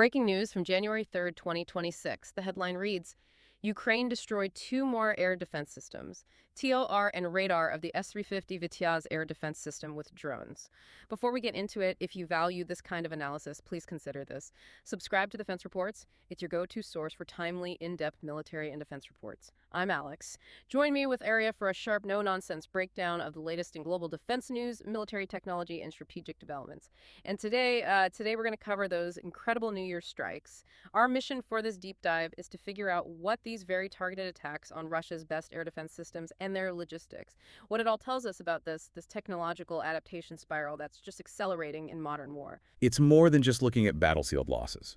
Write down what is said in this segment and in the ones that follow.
Breaking news from January 3rd, 2026. The headline reads, Ukraine destroyed two more air defense systems, TOR and radar of the S-350 Vityaz air defense system with drones. Before we get into it, if you value this kind of analysis, please consider this. Subscribe to Defense Reports. It's your go-to source for timely, in-depth military and defense reports. I'm Alex. Join me with Aria for a sharp, no-nonsense breakdown of the latest in global defense news, military technology, and strategic developments. And today we're going to cover those incredible New Year's strikes. Our mission for this deep dive is to figure out what these very targeted attacks on Russia's best air defense systems and their logistics, what it all tells us about this technological adaptation spiral that's just accelerating in modern war. It's more than just looking at battlefield losses.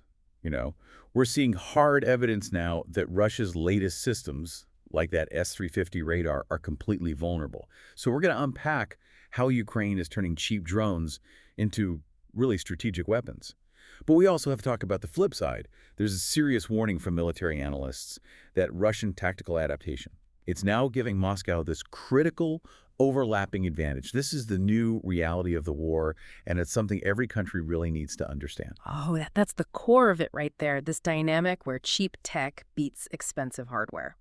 We're seeing hard evidence now that Russia's latest systems, like that S-350 radar, are completely vulnerable. So we're going to unpack how Ukraine is turning cheap drones into really strategic weapons. But we also have to talk about the flip side. There's a serious warning from military analysts that Russian tactical adaptation, it's now giving Moscow this critical overlapping advantage. This is the new reality of the war, and it's something every country really needs to understand. Oh, that's the core of it right there, this dynamic where cheap tech beats expensive hardware.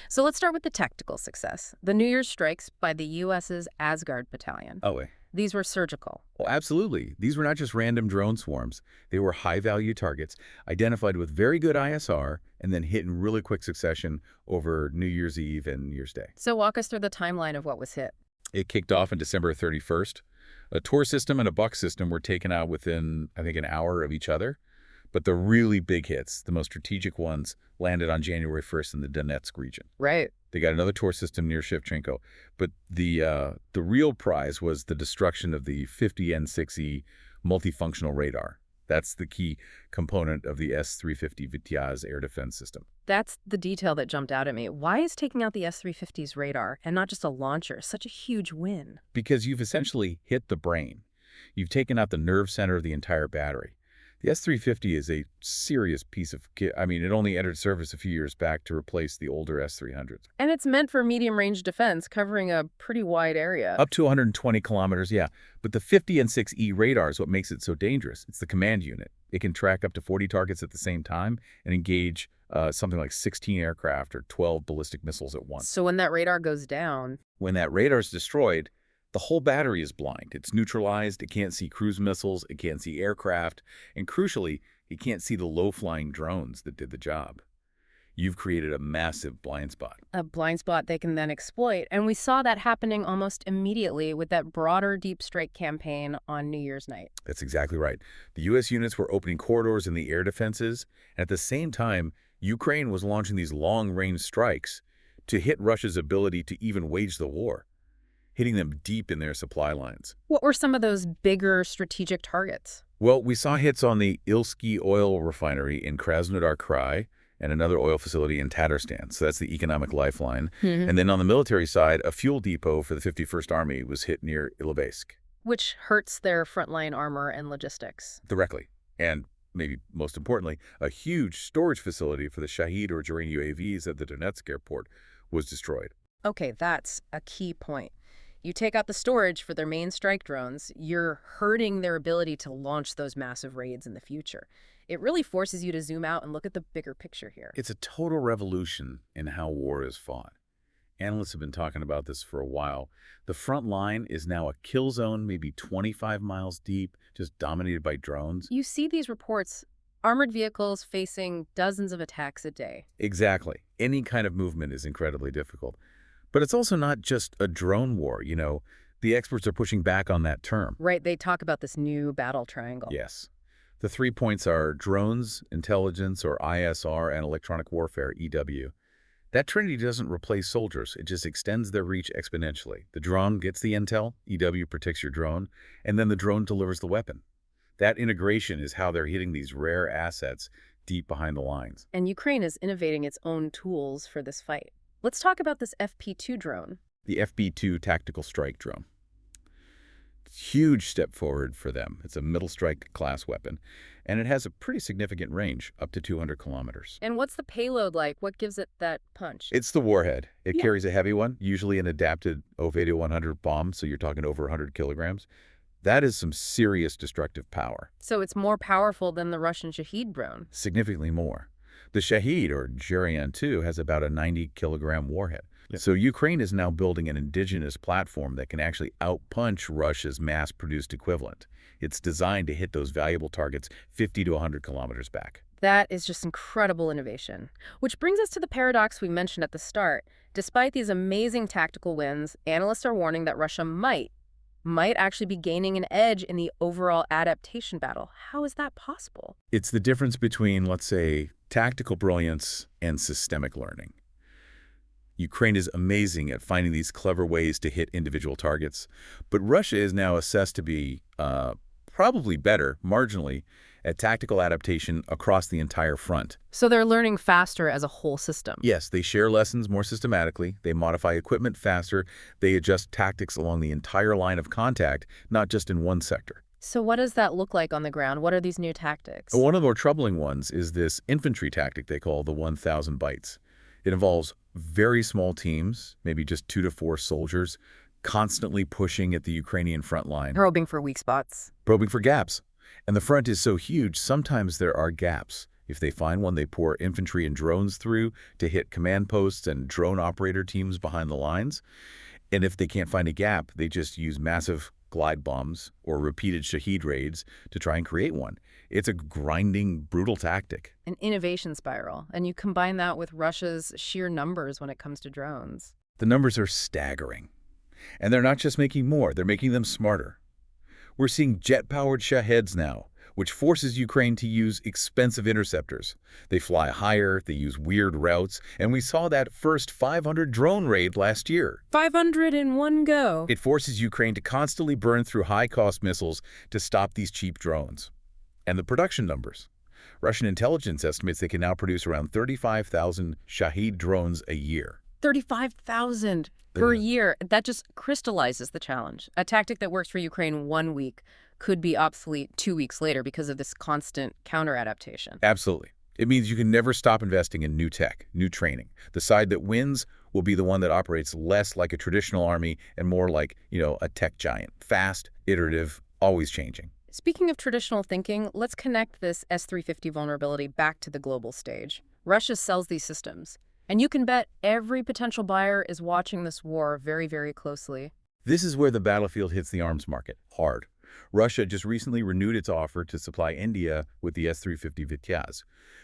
So let's start with the tactical success. The New Year's strikes by the U.S.'s Asgard Battalion. Oh, wait. These were surgical. Oh, absolutely. These were not just random drone swarms. They were high-value targets, identified with very good ISR, and then hit in really quick succession over New Year's Eve and New Year's Day. So walk us through the timeline of what was hit. It kicked off on December 31st. A TOR system and a Buck system were taken out within, I think, an hour of each other. But the really big hits, the most strategic ones, landed on January 1st in the Donetsk region. Right. They got another TOR system near Shevchenko. But the real prize was the destruction of the 50 N6E multifunctional radar. That's the key component of the S-350 Vityaz air defense system. That's the detail that jumped out at me. Why is taking out the S-350's radar and not just a launcher such a huge win? Because you've essentially hit the brain. You've taken out the nerve center of the entire battery. The S-350 is a serious piece of kit. I mean, it only entered service a few years back to replace the older S-300s. And it's meant for medium-range defense, covering a pretty wide area. Up to 120 kilometers, yeah. But the 50 N6E radar is what makes it so dangerous. It's the command unit. It can track up to 40 targets at the same time and engage something like 16 aircraft or 12 ballistic missiles at once. So when that radar goes down... When that radar is destroyed, the whole battery is blind. It's neutralized. It can't see cruise missiles. It can't see aircraft. And crucially, it can't see the low-flying drones that did the job. You've created a massive blind spot. A blind spot they can then exploit. And we saw that happening almost immediately with that broader deep strike campaign on New Year's night. That's exactly right. The U.S. units were opening corridors in the air defenses. And at the same time, Ukraine was launching these long-range strikes to hit Russia's ability to even wage the war, hitting them deep in their supply lines. What were some of those bigger strategic targets? Well, we saw hits on the Ilsky oil refinery in Krasnodar Krai and another oil facility in Tatarstan. So that's the economic lifeline. And then on the military side, a fuel depot for the 51st Army was hit near Ilovaisk. Which hurts their frontline armor and logistics. Directly. And maybe most importantly, a huge storage facility for the Shahid or Jareen UAVs at the Donetsk airport was destroyed. Okay, that's a key point. You take out the storage for their main strike drones, you're hurting their ability to launch those massive raids in the future. It really forces you to zoom out and look at the bigger picture here. It's a total revolution in how war is fought. Analysts have been talking about this for a while. The front line is now a kill zone, maybe 25 miles deep, just dominated by drones. You see these reports, armored vehicles facing dozens of attacks a day. Exactly. Any kind of movement is incredibly difficult. But it's also not just a drone war, The experts are pushing back on that term. Right, they talk about this new battle triangle. Yes. The 3 points are drones, intelligence, or ISR, and electronic warfare, EW. That trinity doesn't replace soldiers. It just extends their reach exponentially. The drone gets the intel, EW protects your drone, and then the drone delivers the weapon. That integration is how they're hitting these rare assets deep behind the lines. And Ukraine is innovating its own tools for this fight. Let's talk about this FP2 drone. The FP2 tactical strike drone. Huge step forward for them. It's a middle strike class weapon, and it has a pretty significant range, up to 200 kilometers. And what's the payload like? What gives it that punch? It's the warhead. It carries a heavy one, usually an adapted Ovadia 100 bomb, so you're talking over 100 kilograms. That is some serious destructive power, So it's more powerful than the Russian Shahed drone. significantly more. The Shahed, or Geryan-2, has about a 90-kilogram warhead. Yeah. So Ukraine is now building an indigenous platform that can actually outpunch Russia's mass-produced equivalent. It's designed to hit those valuable targets 50 to 100 kilometers back. That is just incredible innovation. Which brings us to the paradox we mentioned at the start. Despite these amazing tactical wins, analysts are warning that Russia might actually be gaining an edge in the overall adaptation battle. How is that possible? It's the difference between, let's say, tactical brilliance and systemic learning. Ukraine is amazing at finding these clever ways to hit individual targets, but Russia is now assessed to be probably better, marginally, at tactical adaptation across the entire front. So they're learning faster as a whole system. Yes, they share lessons more systematically, they modify equipment faster, they adjust tactics along the entire line of contact, not just in one sector. So what does that look like on the ground? What are these new tactics? One of the more troubling ones is this infantry tactic they call the 1,000 bytes. It involves very small teams, maybe just 2 to 4 soldiers, constantly pushing at the Ukrainian front line. Probing for weak spots. Probing for gaps. And the front is so huge, sometimes there are gaps. If they find one, they pour infantry and drones through to hit command posts and drone operator teams behind the lines. And if they can't find a gap, they just use massive glide bombs or repeated Shahed raids to try and create one. It's a grinding, brutal tactic. An innovation spiral. And you combine that with Russia's sheer numbers when it comes to drones. The numbers are staggering. And they're not just making more, they're making them smarter. We're seeing jet-powered Shaheds now, which forces Ukraine to use expensive interceptors. They fly higher, they use weird routes, and we saw that first 500 drone raid last year. 500 in one go. It forces Ukraine to constantly burn through high-cost missiles to stop these cheap drones. And the production numbers. Russian intelligence estimates they can now produce around 35,000 Shahed drones a year. 35,000 per year. That just crystallizes the challenge. A tactic that works for Ukraine 1 week could be obsolete 2 weeks later because of this constant counter-adaptation. Absolutely. It means you can never stop investing in new tech, new training. The side that wins will be the one that operates less like a traditional army and more like, a tech giant. Fast, iterative, always changing. Speaking of traditional thinking, let's connect this S-350 vulnerability back to the global stage. Russia sells these systems. And you can bet every potential buyer is watching this war very, very closely. This is where the battlefield hits the arms market hard. Russia just recently renewed its offer to supply India with the S-350 Vityaz.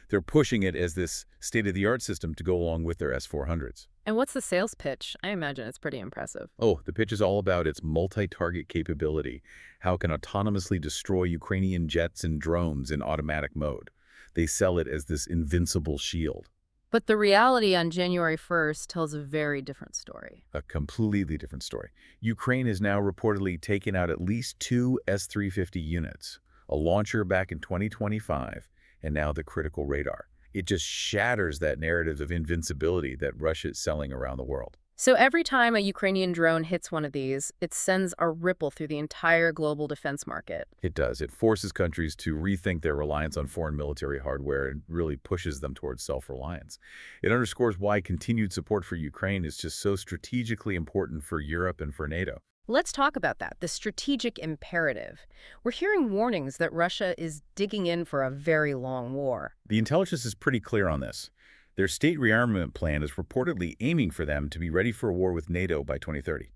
They're pushing it as this state-of-the-art system to go along with their S-400s. And what's the sales pitch? I imagine it's pretty impressive. Oh, the pitch is all about its multi-target capability, how it can autonomously destroy Ukrainian jets and drones in automatic mode. They sell it as this invincible shield. But the reality on January 1st tells a very different story. A completely different story. Ukraine has now reportedly taken out at least 2 S-350 units, a launcher back in 2025, and now the critical radar. It just shatters that narrative of invincibility that Russia is selling around the world. So every time a Ukrainian drone hits one of these, it sends a ripple through the entire global defense market. It does. It forces countries to rethink their reliance on foreign military hardware and really pushes them towards self-reliance. It underscores why continued support for Ukraine is just so strategically important for Europe and for NATO. Let's talk about that, the strategic imperative. We're hearing warnings that Russia is digging in for a very long war. The intelligence is pretty clear on this. Their state rearmament plan is reportedly aiming for them to be ready for a war with NATO by 2030.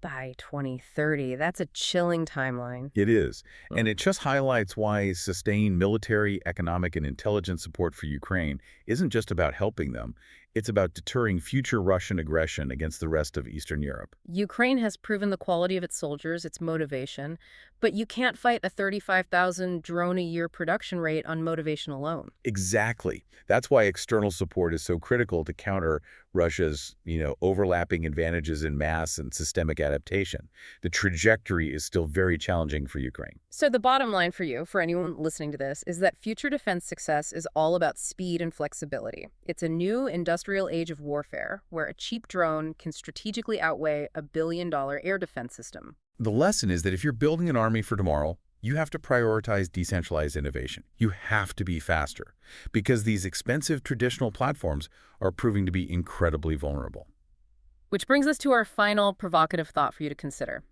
By 2030, that's a chilling timeline. It is, and it just highlights why sustained military, economic, and intelligence support for Ukraine isn't just about helping them. It's about deterring future Russian aggression against the rest of Eastern Europe. Ukraine has proven the quality of its soldiers, its motivation, but you can't fight a 35,000 drone-a-year production rate on motivation alone. Exactly. That's why external support is so critical to counter Russia's, overlapping advantages in mass and systemic adaptation. The trajectory is still very challenging for Ukraine. So the bottom line for you, for anyone listening to this, is that future defense success is all about speed and flexibility. It's a new industrial age of warfare where a cheap drone can strategically outweigh a billion-dollar air defense system. The lesson is that if you're building an army for tomorrow, you have to prioritize decentralized innovation. You have to be faster because these expensive traditional platforms are proving to be incredibly vulnerable. Which brings us to our final provocative thought for you to consider.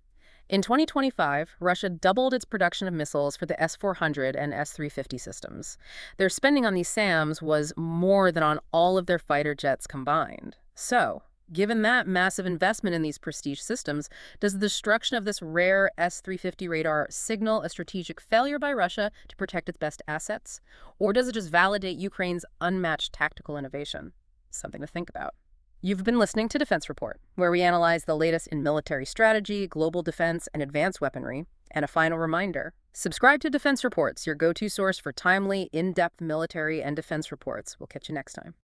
In 2025, Russia doubled its production of missiles for the S-400 and S-350 systems. Their spending on these SAMs was more than on all of their fighter jets combined. So, given that massive investment in these prestige systems, does the destruction of this rare S-350 radar signal a strategic failure by Russia to protect its best assets? Or does it just validate Ukraine's unmatched tactical innovation? Something to think about. You've been listening to Defense Report, where we analyze the latest in military strategy, global defense, and advanced weaponry. And a final reminder, subscribe to Defense Reports, your go-to source for timely, in-depth military and defense reports. We'll catch you next time.